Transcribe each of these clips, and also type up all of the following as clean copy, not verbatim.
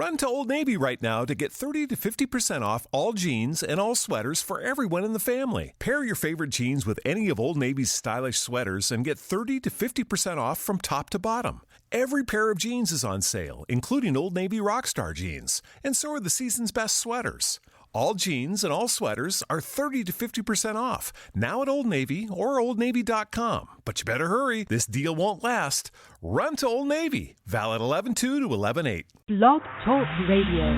Run to Old Navy right now to get 30 to 50% off all jeans and all sweaters for everyone in the family. Pair your favorite jeans with any of Old Navy's stylish sweaters and get 30 to 50% off from top to bottom. Every pair of jeans is on sale, including Old Navy Rockstar jeans, and so are the season's best sweaters. All jeans and all sweaters are 30 to 50% off, now at Old Navy or OldNavy.com. But you better hurry, this deal won't last. Run to Old Navy, valid 11/2 to 11/8. Blog Talk Radio.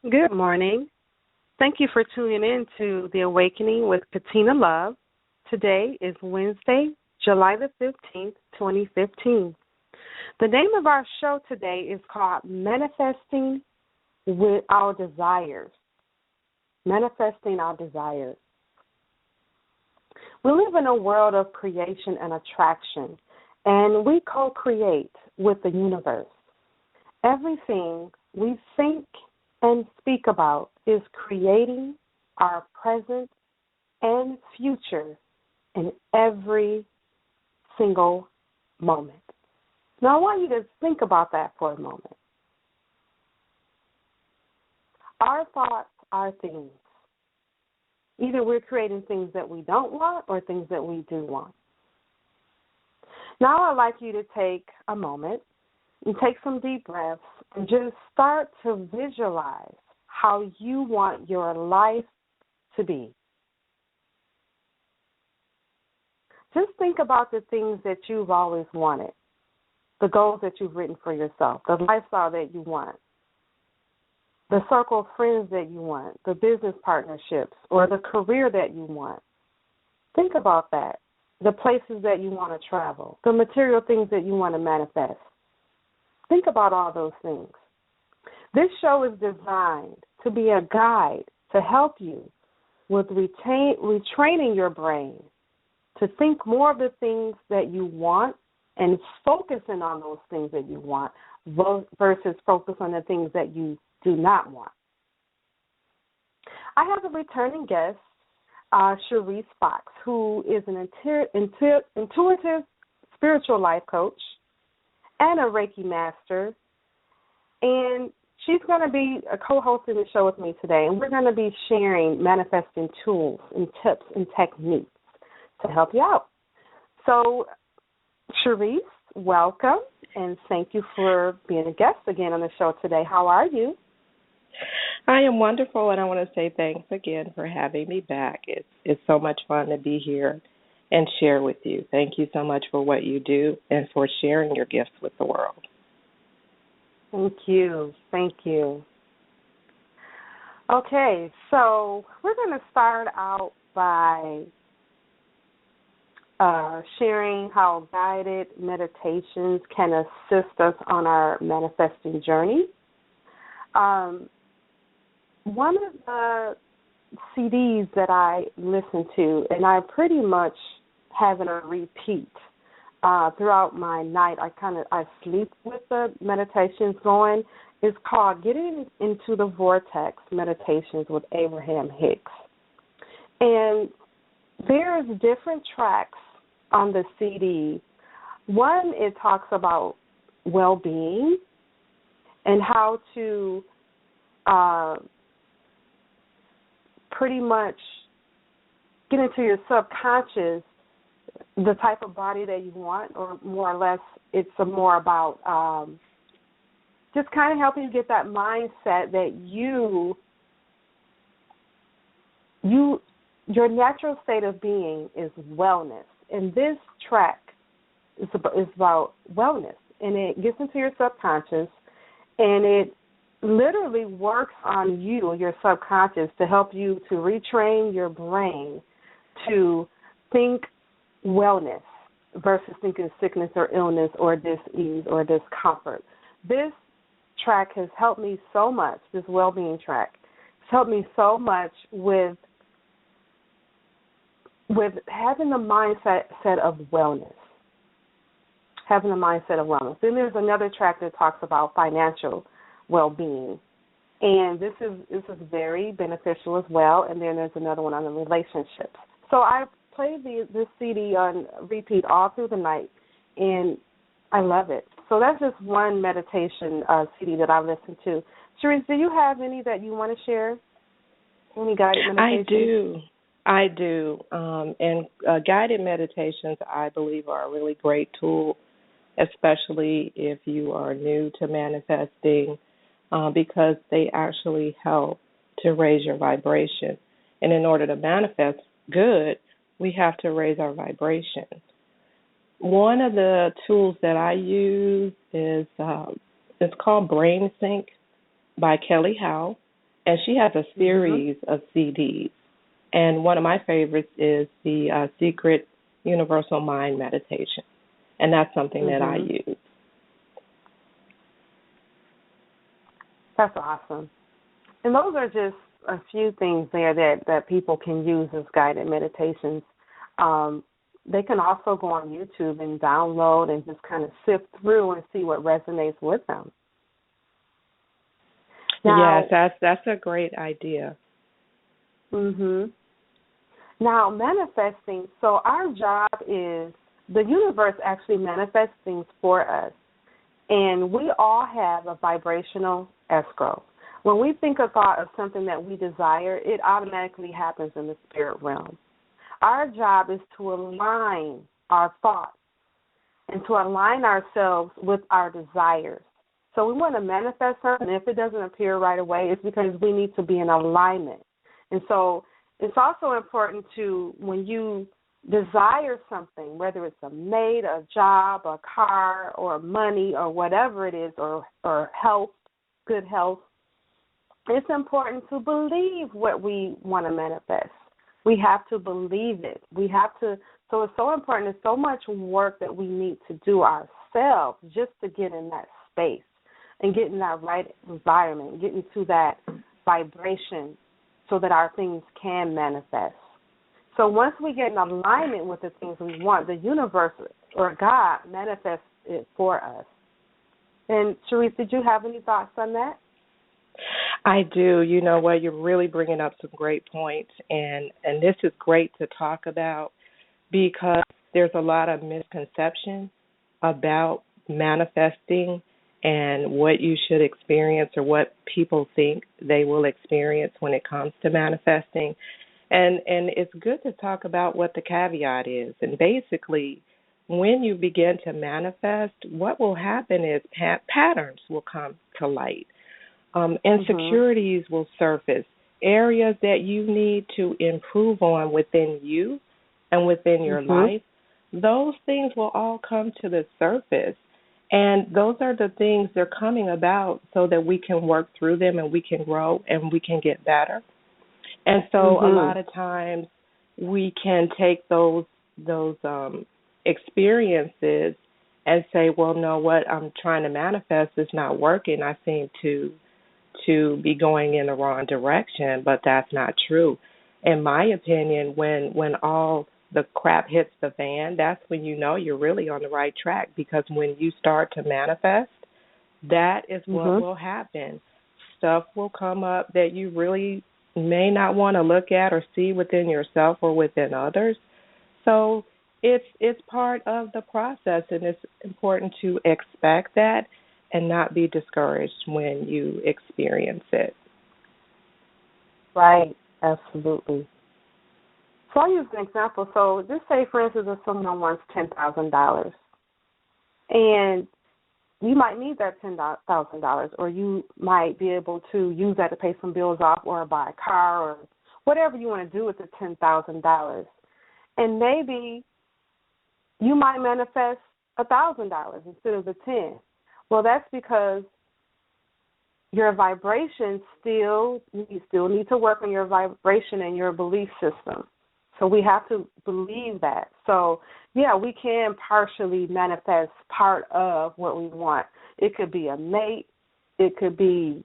Good morning. Thank you for tuning in to The Awakening with Pt.1 Love. Today is Wednesday, July the 15th, 2015. The name of our show today is called Manifesting with Our Desires. Manifesting Our Desires. We live in a world of creation and attraction, and we co-create with the universe. Everything we think and speak about is creating our present and future in every single moment. Now, I want you to think about that for a moment. Our thoughts are things. Either we're creating things that we don't want or things that we do want. Now, I'd like you to take a moment and take some deep breaths and just start to visualize how you want your life to be. Just think about the things that you've always wanted. The goals that you've written for yourself, the lifestyle that you want, the circle of friends that you want, the business partnerships, or the career that you want. Think about that, the places that you want to travel, the material things that you want to manifest. Think about all those things. This show is designed to be a guide to help you with retraining your brain to think more of the things that you want and focusing on those things that you want versus focus on the things that you do not want. I have a returning guest, Cherise Fox, who is an intuitive spiritual life coach and a Reiki master, and she's going to be co-hosting the show with me today, and we're going to be sharing manifesting tools and tips and techniques to help you out. So, Cherise, welcome, and thank you for being a guest again on the show today. How are you? I am wonderful, and I want to say thanks again for having me back. It's so much fun to be here and share with you. Thank you so much for what you do and for sharing your gifts with the world. Thank you. Thank you. Okay, so we're going to start out by sharing how guided meditations can assist us on our manifesting journey. One of the CDs that I listen to, and I pretty much have it on repeat throughout my night. I sleep with the meditations going. It's called Getting Into the Vortex Meditations with Abraham Hicks. And there's different tracks on the CD. One, it talks about well-being and how to pretty much get into your subconscious the type of body that you want, or more or less it's more about just kind of helping you get that mindset that your natural state of being is wellness. And this track is about wellness, and it gets into your subconscious, and it literally works on you, your subconscious, to help you to retrain your brain to think wellness versus thinking sickness or illness or dis-ease or discomfort. This track has helped me so much, this well-being track. It's helped me so much with having the mindset of wellness. Having the mindset of wellness. Then there's another track that talks about financial well-being. And this is very beneficial as well. And then there's another one on the relationships. So I played this CD on repeat all through the night, and I love it. So that's just one meditation CD that I listened to. Sharice, do you have any that you want to share? Any guided meditations? I do. And guided meditations, I believe, are a really great tool, especially if you are new to manifesting, because they actually help to raise your vibration. And in order to manifest good, we have to raise our vibration. One of the tools that I use is it's called Brain Sync by Kelly Howe, and she has a series of CDs. And one of my favorites is the Secret Universal Mind Meditation, and that's something that I use. That's awesome. And those are just a few things there that people can use as guided meditations. They can also go on YouTube and download and just kind of sift through and see what resonates with them. Now, yes, that's a great idea. Now, manifesting, so our job is, the universe actually manifests things for us, and we all have a vibrational escrow. When we think about something that we desire, it automatically happens in the spirit realm. Our job is to align our thoughts and to align ourselves with our desires. So we want to manifest something. If it doesn't appear right away, it's because we need to be in alignment. And so it's also important to, when you desire something, whether it's a mate, a job, a car, or money, or whatever it is, or health, good health, it's important to believe what we want to manifest. We have to believe it. So it's so important. There's so much work that we need to do ourselves just to get in that space and get in that right environment, get into that vibration so that our things can manifest. So once we get in alignment with the things we want, the universe or God manifests it for us. And Sharice, did you have any thoughts on that? I do. You know what? You're really bringing up some great points, and this is great to talk about because there's a lot of misconception about manifesting and what you should experience or what people think they will experience when it comes to manifesting. And it's good to talk about what the caveat is. And basically, when you begin to manifest, what will happen is patterns will come to light. Insecurities will surface, areas that you need to improve on within you and within your life. Those things will all come to the surface. And those are the things they're coming about so that we can work through them and we can grow and we can get better. And so a lot of times we can take those experiences and say, well, no, what I'm trying to manifest is not working. I seem to be going in the wrong direction, but that's not true. In my opinion, when all the crap hits the fan, that's when you know you're really on the right track, because when you start to manifest, that is what will happen. Stuff will come up that you really may not want to look at or see within yourself or within others. So it's part of the process, and it's important to expect that and not be discouraged when you experience it. Right, absolutely. So I'll use an example. So just say, for instance, if someone wants $10,000, and you might need that $10,000, or you might be able to use that to pay some bills off or buy a car or whatever you want to do with the $10,000. And maybe you might manifest $1,000 instead of the 10. Well, that's because your vibration you still need to work on your vibration and your belief system. So we have to believe that. So, yeah, we can partially manifest part of what we want. It could be a mate. It could be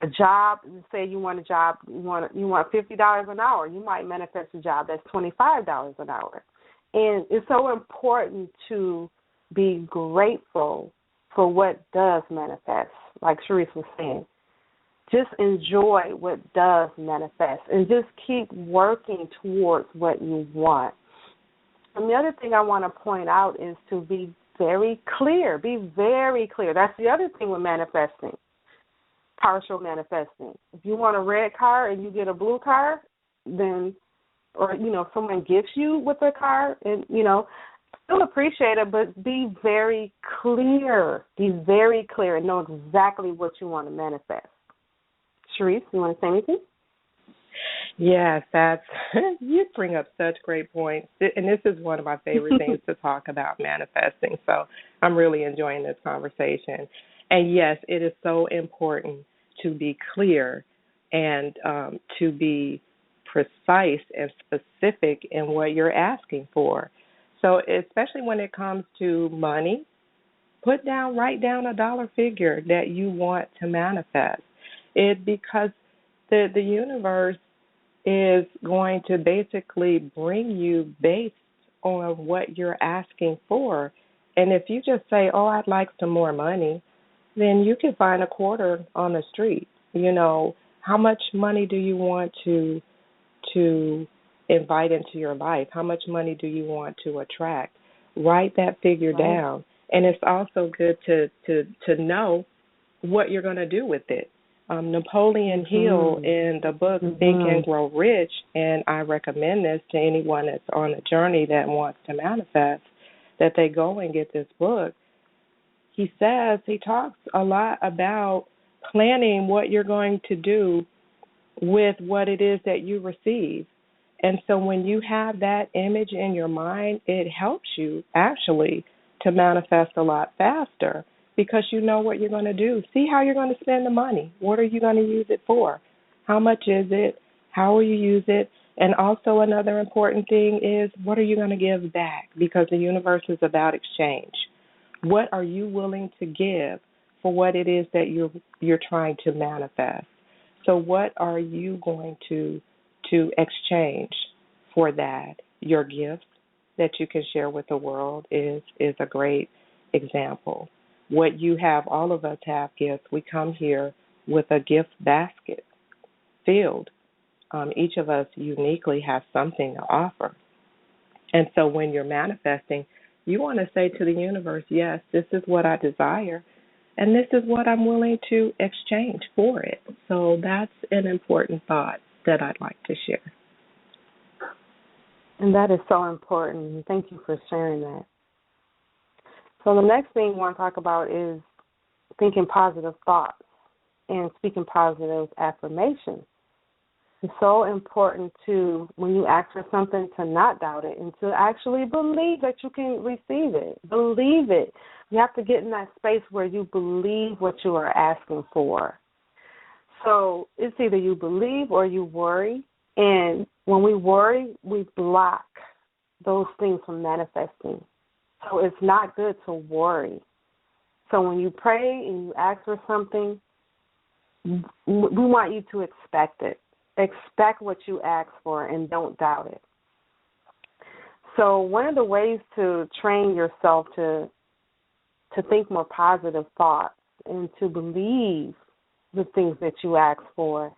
a job. Say you want a job, you want $50 an hour. You might manifest a job that's $25 an hour. And it's so important to be grateful for what does manifest, like Sharice was saying. Just enjoy what does manifest and just keep working towards what you want. And the other thing I want to point out is to be very clear. Be very clear. That's the other thing with manifesting, partial manifesting. If you want a red car and you get a blue car, then, or, someone gifts you with a car and, still appreciate it, but be very clear. Be very clear and know exactly what you want to manifest. Sharice, you want to say anything? Yes, you bring up such great points. And this is one of my favorite things to talk about, manifesting. So I'm really enjoying this conversation. And yes, it is so important to be clear and to be precise and specific in what you're asking for. So especially when it comes to money, write down a dollar figure that you want to manifest. Because the universe is going to basically bring you based on what you're asking for. And if you just say, oh, I'd like some more money, then you can find a quarter on the street. How much money do you want to invite into your life? How much money do you want to attract? Write that figure down. And it's also good to know what you're going to do with it. Napoleon Hill in the book Think and Grow Rich, and I recommend this to anyone that's on a journey that wants to manifest, that they go and get this book. He talks a lot about planning what you're going to do with what it is that you receive. And so when you have that image in your mind, it helps you actually to manifest a lot faster, because you know what you're going to do. See how you're going to spend the money. What are you going to use it for? How much is it? How will you use it? And also another important thing is, what are you going to give back? Because the universe is about exchange. What are you willing to give for what it is that you're trying to manifest? So what are you going to exchange for that? Your gifts that you can share with the world is a great example. What you have, all of us have gifts. We come here with a gift basket filled. Each of us uniquely has something to offer. And so when you're manifesting, you want to say to the universe, yes, this is what I desire, and this is what I'm willing to exchange for it. So that's an important thought that I'd like to share. And that is so important. Thank you for sharing that. So the next thing we want to talk about is thinking positive thoughts and speaking positive affirmations. It's so important to, when you ask for something, to not doubt it and to actually believe that you can receive it. Believe it. You have to get in that space where you believe what you are asking for. So it's either you believe or you worry. And when we worry, we block those things from manifesting. So it's not good to worry. So when you pray and you ask for something, we want you to expect it. Expect what you ask for and don't doubt it. So one of the ways to train yourself to think more positive thoughts and to believe the things that you ask for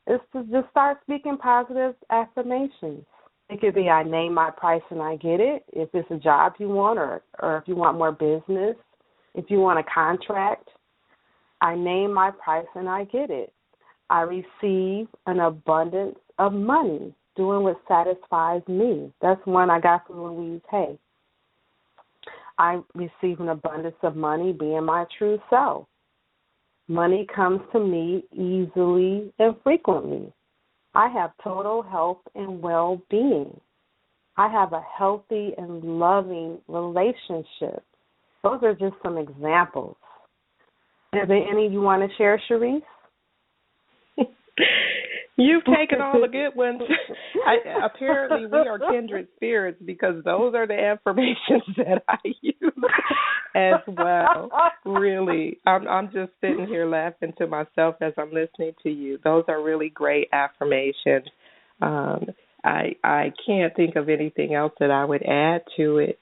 is to just start speaking positive affirmations. It could be, I name my price and I get it, if it's a job you want, or if you want more business, if you want a contract. I name my price and I get it. I receive an abundance of money, doing what satisfies me. That's one I got from Louise Hay. I receive an abundance of money, being my true self. Money comes to me easily and frequently. I have total health and well-being. I have a healthy and loving relationship. Those are just some examples. Are there any you want to share, Sharice? You've taken all the good ones. Apparently, we are kindred spirits, because those are the affirmations that I use as well. Really, I'm just sitting here laughing to myself as I'm listening to you. Those are really great affirmations. I can't think of anything else that I would add to it.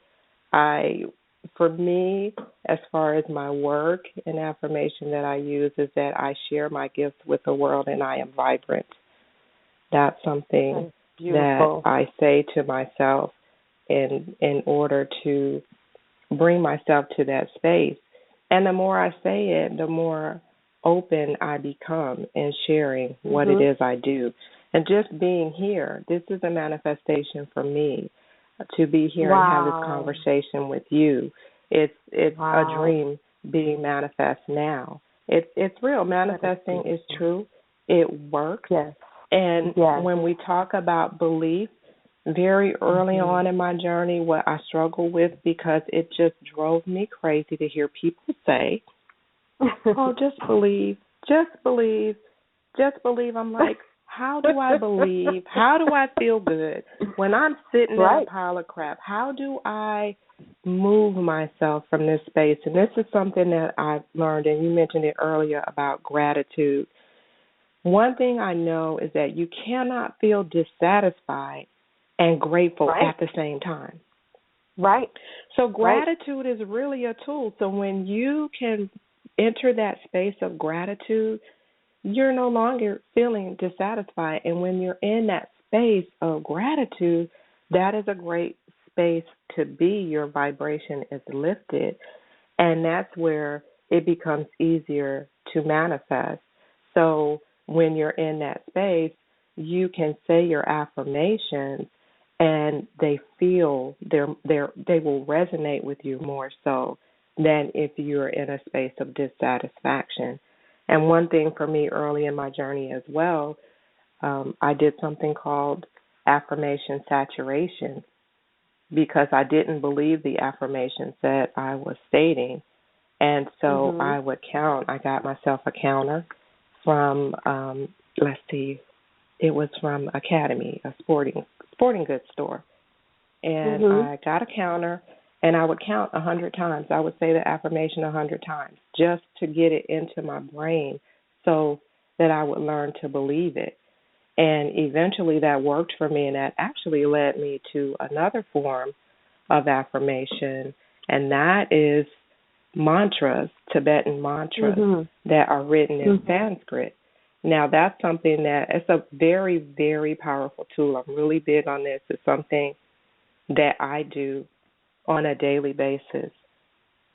For me, as far as my work, an affirmation that I use is that I share my gifts with the world and I am vibrant. That's something that I say to myself in order to bring myself to that space. And the more I say it, the more open I become in sharing what it is I do. And just being here, this is a manifestation for me to be here and have this conversation with you. It's a dream being manifest now. It's real. Manifesting is true. It works. Yes. And when we talk about belief, very early on in my journey, what I struggled with, because it just drove me crazy to hear people say, oh, just believe, just believe, just believe. I'm like, how do I believe? How do I feel good? When I'm sitting in a pile of crap, how do I move myself from this space? And this is something that I've learned, and you mentioned it earlier about gratitude. One thing I know is that you cannot feel dissatisfied and grateful at the same time. Right. So gratitude is really a tool. So when you can enter that space of gratitude, you're no longer feeling dissatisfied. And when you're in that space of gratitude, that is a great space to be. Your vibration is lifted. And that's where it becomes easier to manifest. So when you're in that space, you can say your affirmations and they feel they will resonate with you more so than if you're in a space of dissatisfaction. And one thing for me early in my journey as well, I did something called affirmation saturation because I didn't believe the affirmations that I was stating. And so I would count. I got myself a counter from, it was from Academy, a sporting goods store. And I got a counter, and I would count 100 times. I would say the affirmation 100 times just to get it into my brain so that I would learn to believe it. And eventually that worked for me, and that actually led me to another form of affirmation, and that is mantras, Tibetan mantras that are written in Sanskrit. Now, that's something that it's a very, very powerful tool. I'm really big on this. It's something that I do on a daily basis.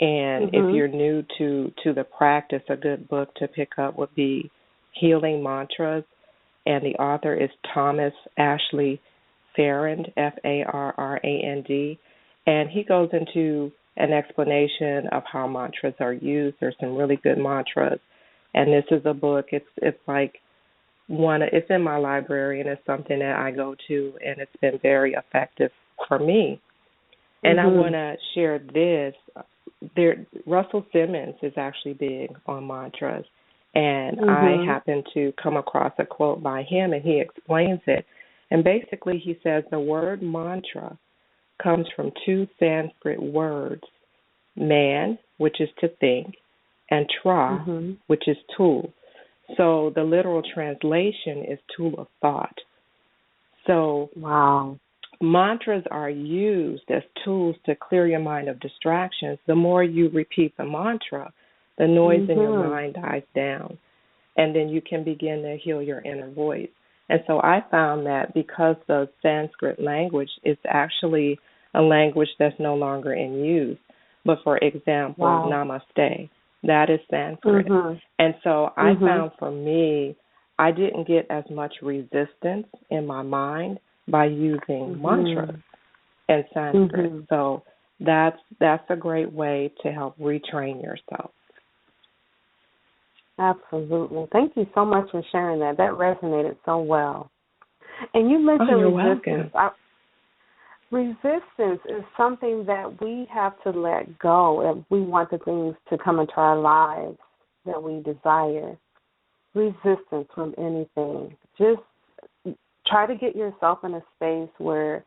And if you're new to the practice, a good book to pick up would be Healing Mantras, and the author is Thomas Ashley Farrand, Farrand, and he goes into an explanation of how mantras are used. There's some really good mantras, and this is a book. It's like it's in my library, and it's something that I go to, and it's been very effective for me. And I want to share this. Russell Simmons is actually big on mantras, and I happened to come across a quote by him, and he explains it. And basically he says the word mantra comes from two Sanskrit words, man, which is to think, and tra, which is tool. So the literal translation is tool of thought. So mantras are used as tools to clear your mind of distractions. The more you repeat the mantra, the noise in your mind dies down, and then you can begin to heal your inner voice. And so I found that because the Sanskrit language is actually a language that's no longer in use. But for example, namaste, that is Sanskrit. And so I found for me, I didn't get as much resistance in my mind by using mantras and Sanskrit. So that's a great way to help retrain yourself. Absolutely. Thank you so much for sharing that. That resonated so well. And you mentioned resistance. Resistance is something that we have to let go if we want the things to come into our lives that we desire. Resistance from anything. Just try to get yourself in a space where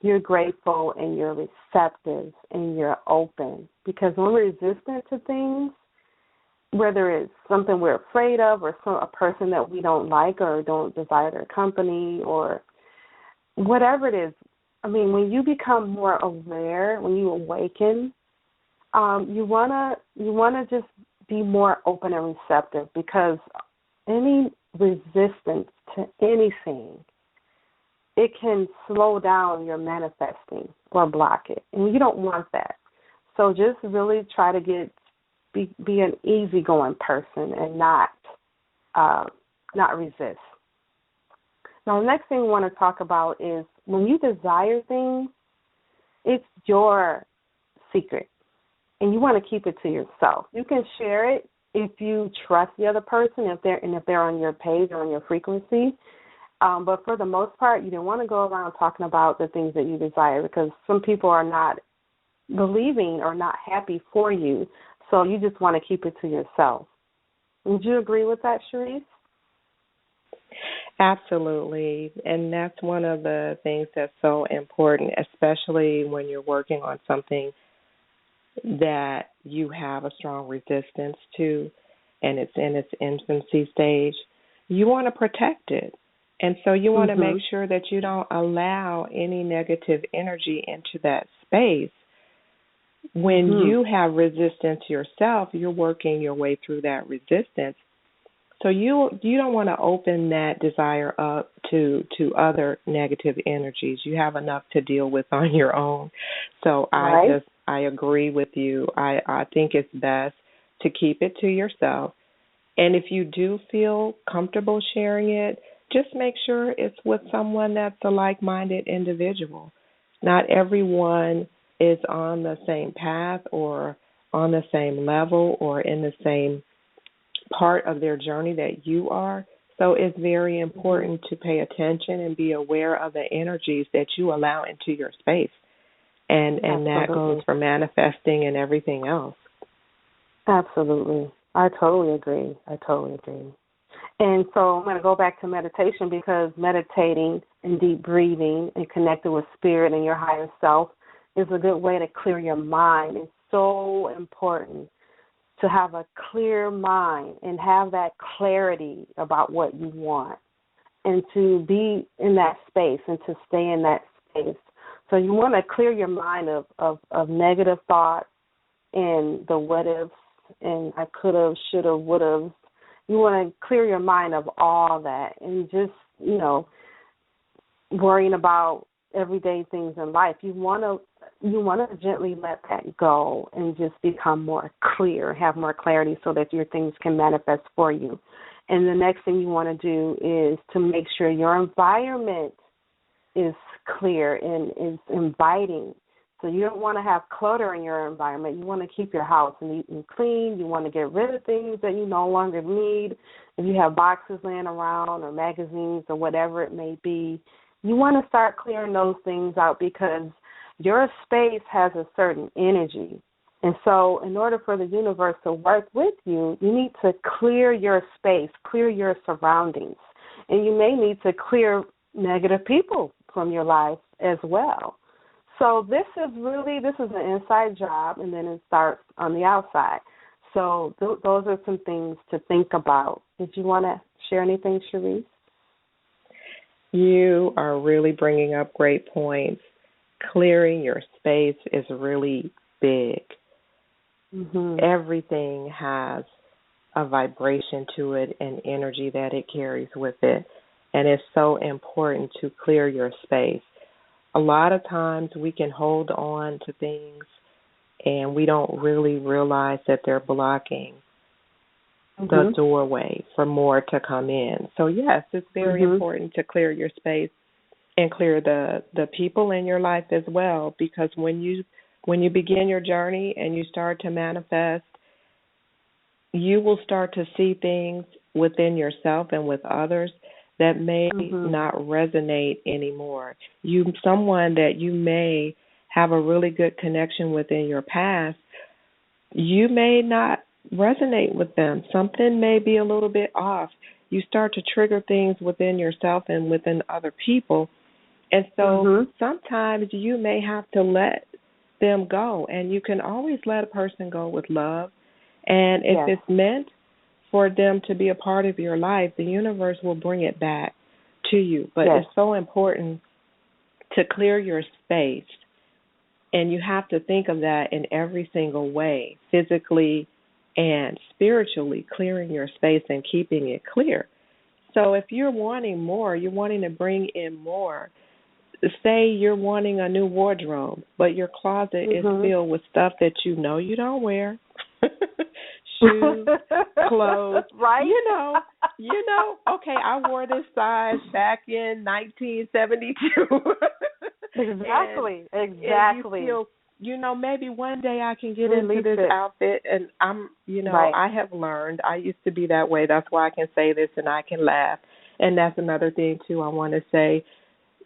you're grateful and you're receptive and you're open. Because when we're resistant to things, whether it's something we're afraid of or a person that we don't like or don't desire their company or whatever it is, I mean, when you become more aware, when you awaken, you wanna just be more open and receptive, because any resistance to anything, it can slow down your manifesting or block it, and you don't want that. So just really try to be an easygoing person and not resist. Now, the next thing we want to talk about is when you desire things, it's your secret, and you want to keep it to yourself. You can share it if you trust the other person, if they're on your page or on your frequency. But for the most part, you don't want to go around talking about the things that you desire, because some people are not believing or not happy for you. So you just want to keep it to yourself. Would you agree with that, Sharice? Absolutely. And that's one of the things that's so important, especially when you're working on something that you have a strong resistance to and it's in its infancy stage. You want to protect it. And so you want to make sure that you don't allow any negative energy into that space. When you have resistance yourself, you're working your way through that resistance. So you don't want to open that desire up to other negative energies. You have enough to deal with on your own. So Right. I agree with you. I think it's best to keep it to yourself. And if you do feel comfortable sharing it, just make sure it's with someone that's a like-minded individual. Not everyone is on the same path or on the same level or in the same part of their journey that you are. So it's very important to pay attention and be aware of the energies that you allow into your space. And that goes for manifesting and everything else. Absolutely. I totally agree. And so I'm going to go back to meditation, because meditating and deep breathing and connecting with spirit and your higher self is a good way to clear your mind. It's so important to have a clear mind and have that clarity about what you want, and to be in that space and to stay in that space. So you want to clear your mind of negative thoughts and the what ifs and I could have, should have, would have. You want to clear your mind of all that and just, worrying about everyday things in life. You want to gently let that go and just become more clear, have more clarity, so that your things can manifest for you. And the next thing you want to do is to make sure your environment is clear and is inviting. So you don't want to have clutter in your environment. You want to keep your house neat and clean. You want to get rid of things that you no longer need. If you have boxes laying around or magazines or whatever it may be, you want to start clearing those things out, because your space has a certain energy. And so in order for the universe to work with you, you need to clear your space, clear your surroundings. And you may need to clear negative people from your life as well. So this is an inside job, and then it starts on the outside. So those are some things to think about. Did you want to share anything, Sharice? You are really bringing up great points. Clearing your space is really big. Everything has a vibration to it and energy that it carries with it, and it's so important to clear your space. A lot of times we can hold on to things and we don't really realize that they're blocking the doorway for more to come in. So, yes, it's very important to clear your space and clear the people in your life as well, because when you begin your journey and you start to manifest, you will start to see things within yourself and with others that may not resonate anymore. Someone that you may have a really good connection with in your past, you may not resonate with them. Something may be a little bit off. You start to trigger things within yourself and within other people. And so sometimes you may have to let them go. And you can always let a person go with love. And if it's meant for them to be a part of your life, the universe will bring it back to you. But it's so important to clear your space. And you have to think of that in every single way, physically and spiritually, clearing your space and keeping it clear. So if you're wanting more, you're wanting to bring in more, say you're wanting a new wardrobe, but your closet is filled with stuff that you know you don't wear. Shoes, clothes, right? Okay, I wore this size back in 1972. Exactly. And you feel, maybe one day I can get into this outfit, and I have learned. I used to be that way. That's why I can say this and I can laugh. And that's another thing, too, I want to say.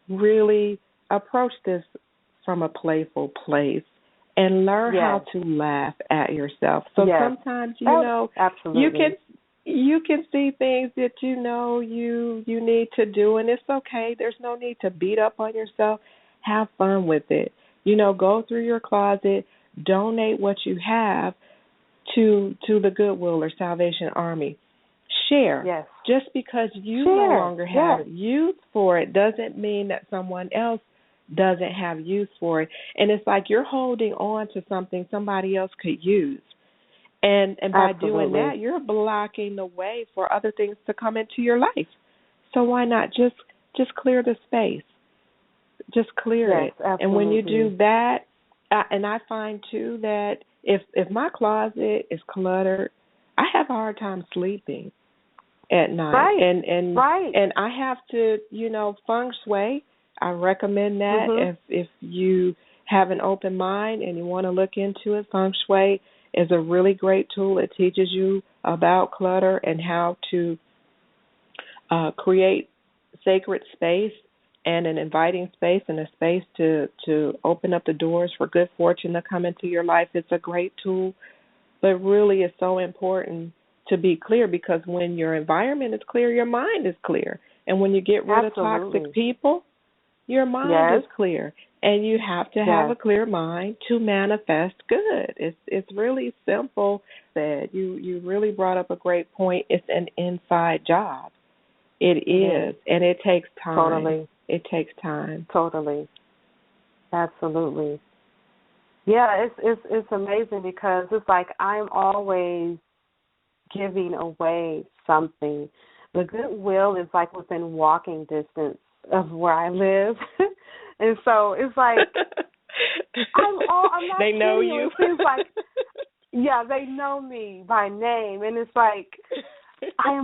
Really approach this from a playful place and learn how to laugh at yourself. So sometimes, absolutely. you can see things that you need to do, and it's okay. There's no need to beat up on yourself. Have fun with it. Go through your closet, donate what you have to the Goodwill or Salvation Army. Share. Yes. Just because you no longer have use for it doesn't mean that someone else doesn't have use for it. And it's like you're holding on to something somebody else could use. And by doing that, you're blocking the way for other things to come into your life. So why not just clear the space? Just clear it. Absolutely. And when you do that, and I find, too, that if my closet is cluttered, I have a hard time sleeping at night. Right. And I have to, feng shui. I recommend that if you have an open mind and you want to look into it. Feng shui is a really great tool. It teaches you about clutter and how to create sacred space and an inviting space and a space to open up the doors for good fortune to come into your life. It's a great tool, but really it's so important to be clear, because when your environment is clear, your mind is clear. And when you get rid of toxic people, your mind is clear. And you have to have a clear mind to manifest good. It's really simple. That you really brought up a great point. It's an inside job. It is, and it takes time. Totally. It takes time. Totally. Absolutely. Yeah, it's amazing, because it's like I'm always giving away something. The Goodwill is like within walking distance of where I live. And so it's like I'm not they know kidding you. It seems like they know me by name, and it's like I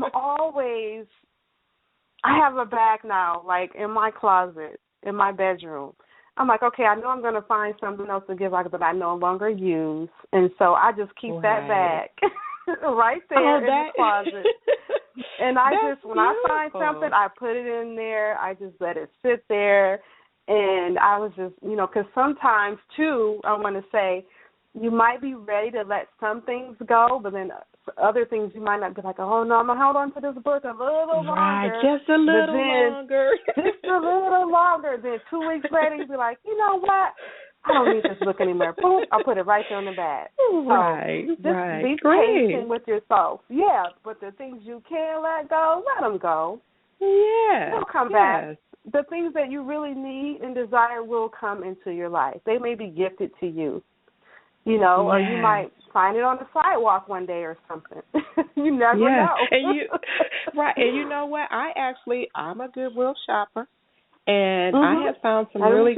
have a bag now, like in my closet, in my bedroom. I'm like, okay, I know I'm going to find something else to give out that I no longer use, and so I just keep that bag right there in the closet. And when I find something, I put it in there. I just let it sit there. And I was just, because sometimes, too, I want to say, you might be ready to let some things go, but then other things you might not be like, oh, no, I'm going to hold on to this book a little longer. Right, just a little longer. Just a little longer. Then 2 weeks later, you'll be like, you know what? I don't need this book anymore. Boom, I'll put it right there on the bag. Right, so just be patient with yourself. Yeah, but the things you can let go, let them go. Yeah. They'll come back. The things that you really need and desire will come into your life. They may be gifted to you, or you might find it on the sidewalk one day or something. You never know. And you know what? I'm a Goodwill shopper, and I have found some really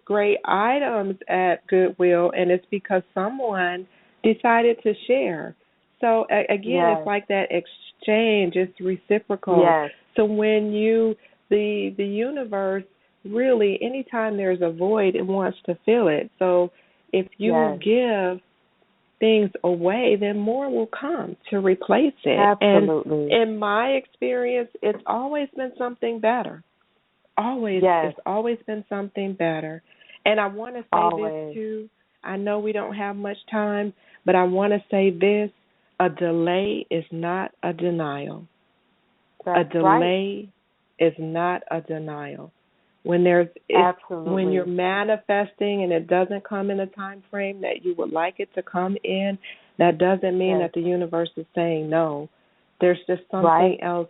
great items at Goodwill, and it's because someone decided to share. So, again, it's like that exchange. It's reciprocal. Yes. So when the universe, really, anytime there's a void, it wants to fill it. So if you give things away, then more will come to replace it. Absolutely. And in my experience, it's always been something better. Always. Yes. It's always been something better. And I want to say this, too. I know we don't have much time, but I want to say this. A delay is not a denial. That's a delay is not a denial. When when you're manifesting and it doesn't come in a time frame that you would like it to come in, that doesn't mean that the universe is saying no. There's just something else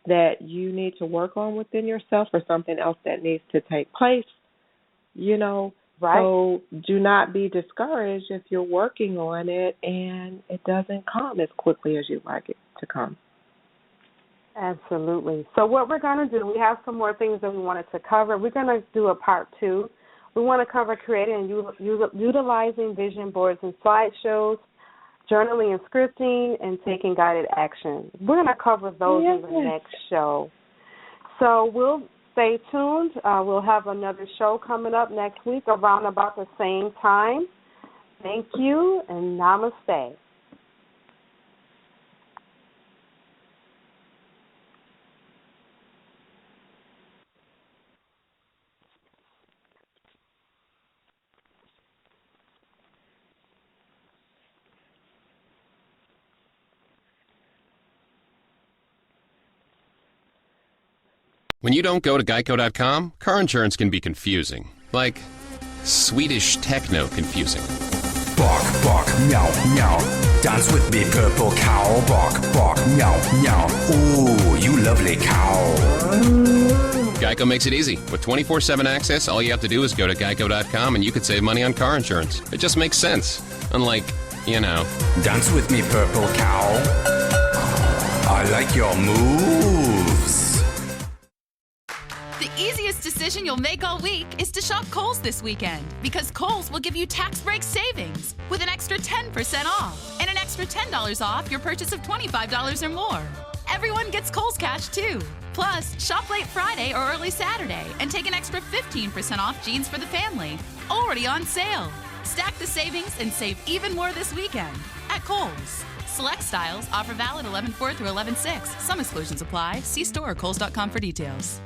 that you need to work on within yourself, or something else that needs to take place. So do not be discouraged if you're working on it and it doesn't come as quickly as you'd like it to come. Absolutely. So what we're going to do, we have some more things that we wanted to cover. We're going to do a part 2. We want to cover creating and utilizing vision boards and slideshows, journaling and scripting, and taking guided action. We're going to cover those in the next show. So we'll stay tuned. We'll have another show coming up next week around about the same time. Thank you, and namaste. When you don't go to Geico.com, car insurance can be confusing. Like Swedish techno confusing. Bark, bark, meow, meow. Dance with me, purple cow. Bark, bark, meow, meow. Ooh, you lovely cow. Geico makes it easy. With 24/7 access, all you have to do is go to Geico.com and you could save money on car insurance. It just makes sense. Unlike, Dance with me, purple cow. I like your moves. The easiest decision you'll make all week is to shop Kohl's this weekend, because Kohl's will give you tax break savings with an extra 10% off and an extra $10 off your purchase of $25 or more. Everyone gets Kohl's cash too. Plus, shop late Friday or early Saturday and take an extra 15% off jeans for the family, already on sale. Stack the savings and save even more this weekend at Kohl's. Select styles, offer valid 11/4 through 11/6. Some exclusions apply. See store or kohls.com for details.